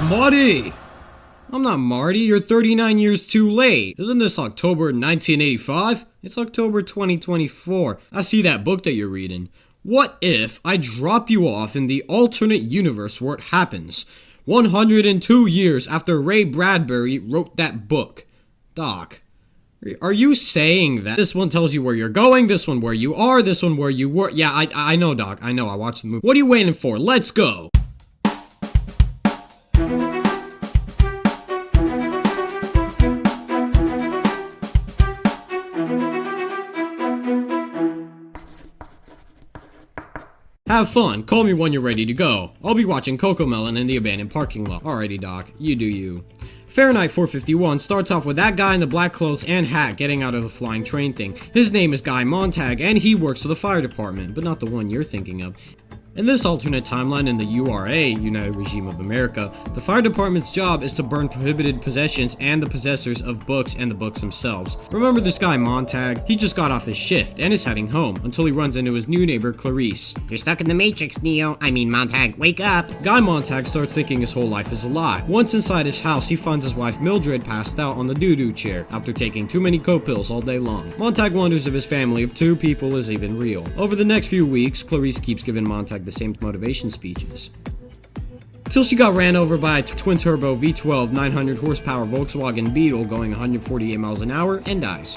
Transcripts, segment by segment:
Marty! I'm not Marty, you're 39 years too late. Isn't this October 1985? It's October 2024. I see that book that you're reading. What if I drop you off in the alternate universe where it happens? 102 years after Ray Bradbury wrote that book. Doc, are you saying that this one tells you where you're going, this one where you are, this one where you were? Yeah, I know, Doc. I know. I watched the movie. What are you waiting for? Let's go. Have fun. Call me when you're ready to go. I'll be watching Cocomelon in the abandoned parking lot. Alrighty, Doc. You do you. Fahrenheit 451 starts off with that guy in the black clothes and hat getting out of the flying train thing. His name is Guy Montage, and he works for the fire department, but not the one you're thinking of. In this alternate timeline in the URA, United Regime of America, the fire department's job is to burn prohibited possessions and the possessors of books and the books themselves. Remember this guy Montag? He just got off his shift and is heading home until he runs into his new neighbor Clarice. You're stuck in the Matrix, Montag, wake up! Guy Montag starts thinking his whole life is a lie. Once inside his house, he finds his wife Mildred passed out on the doo-doo chair after taking too many coke pills all day long. Montag wonders if his family of two people is even real. Over the next few weeks, Clarice keeps giving Montag the same motivation speeches. Till she got ran over by a twin-turbo V12 900 horsepower Volkswagen Beetle going 148 miles an hour and dies.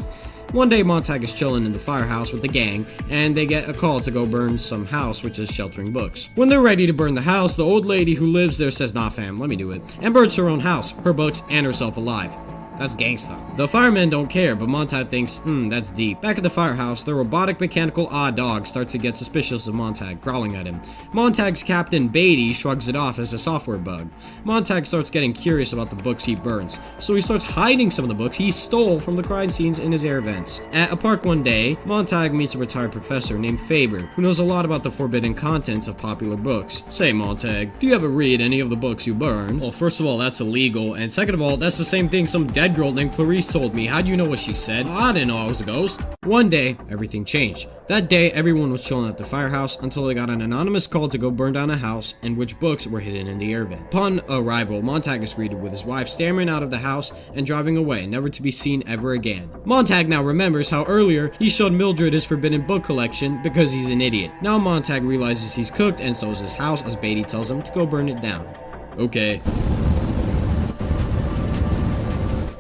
One day Montag is chilling in the firehouse with the gang, and they get a call to go burn some house which is sheltering books. When they're ready to burn the house, the old lady who lives there says, "Nah fam, let me do it," and burns her own house, her books, and herself alive. That's gangsta. The firemen don't care, but Montag thinks, that's deep. Back at the firehouse, the robotic mechanical odd dog starts to get suspicious of Montag, growling at him. Montag's captain Beatty shrugs it off as a software bug. Montag starts getting curious about the books he burns, so he starts hiding some of the books he stole from the crime scenes in his air vents. At a park one day, Montag meets a retired professor named Faber, who knows a lot about the forbidden contents of popular books. Say, Montag, do you ever read any of the books you burn? Well, first of all, that's illegal, and second of all, that's the same thing some dead girl named Clarice told me. How do you know what she said? I didn't know I was a ghost. One day, everything changed. That day, everyone was chilling at the firehouse until they got an anonymous call to go burn down a house in which books were hidden in the air vent. Upon arrival, Montag is greeted with his wife stammering out of the house and driving away, never to be seen ever again. Montag now remembers how earlier he showed Mildred his forbidden book collection because he's an idiot. Now Montag realizes he's cooked and so is his house as Beatty tells him to go burn it down. Okay.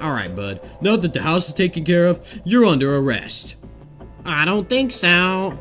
Alright, bud. Now that the house is taken care of, you're under arrest. I don't think so.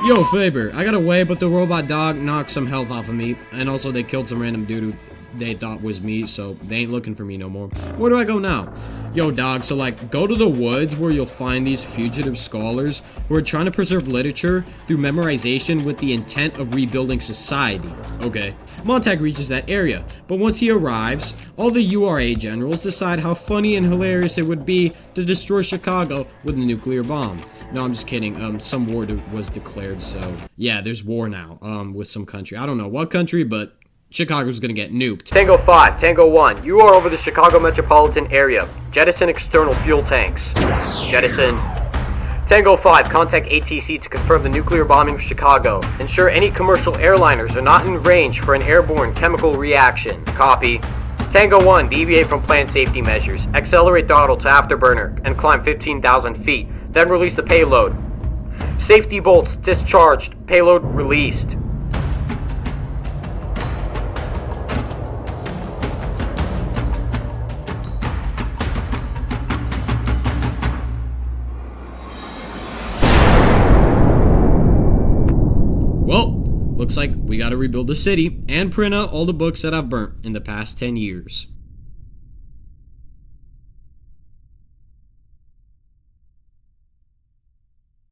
Yo, Faber, I got away, but the robot dog knocked some health off of me, and also they killed some random dude who they thought was me, so they ain't looking for me no more. Where do I go now? Yo, dog, so go to the woods where you'll find these fugitive scholars who are trying to preserve literature through memorization with the intent of rebuilding society. Okay. Montag reaches that area, but once he arrives, all the URA generals decide how funny and hilarious it would be to destroy Chicago with a nuclear bomb. No, I'm just kidding. Some war was declared, so yeah, there's war now, with some country. I don't know what country, but Chicago's gonna get nuked. Tango 5, Tango 1, you are over the Chicago metropolitan area. Jettison external fuel tanks. Jettison. Tango 5, contact ATC to confirm the nuclear bombing of Chicago. Ensure any commercial airliners are not in range for an airborne chemical reaction. Copy. Tango 1, deviate from planned safety measures. Accelerate throttle to afterburner and climb 15,000 feet. Then release the payload. Safety bolts discharged. Payload released. Well, looks like we gotta rebuild the city and print out all the books that I've burnt in the past 10 years.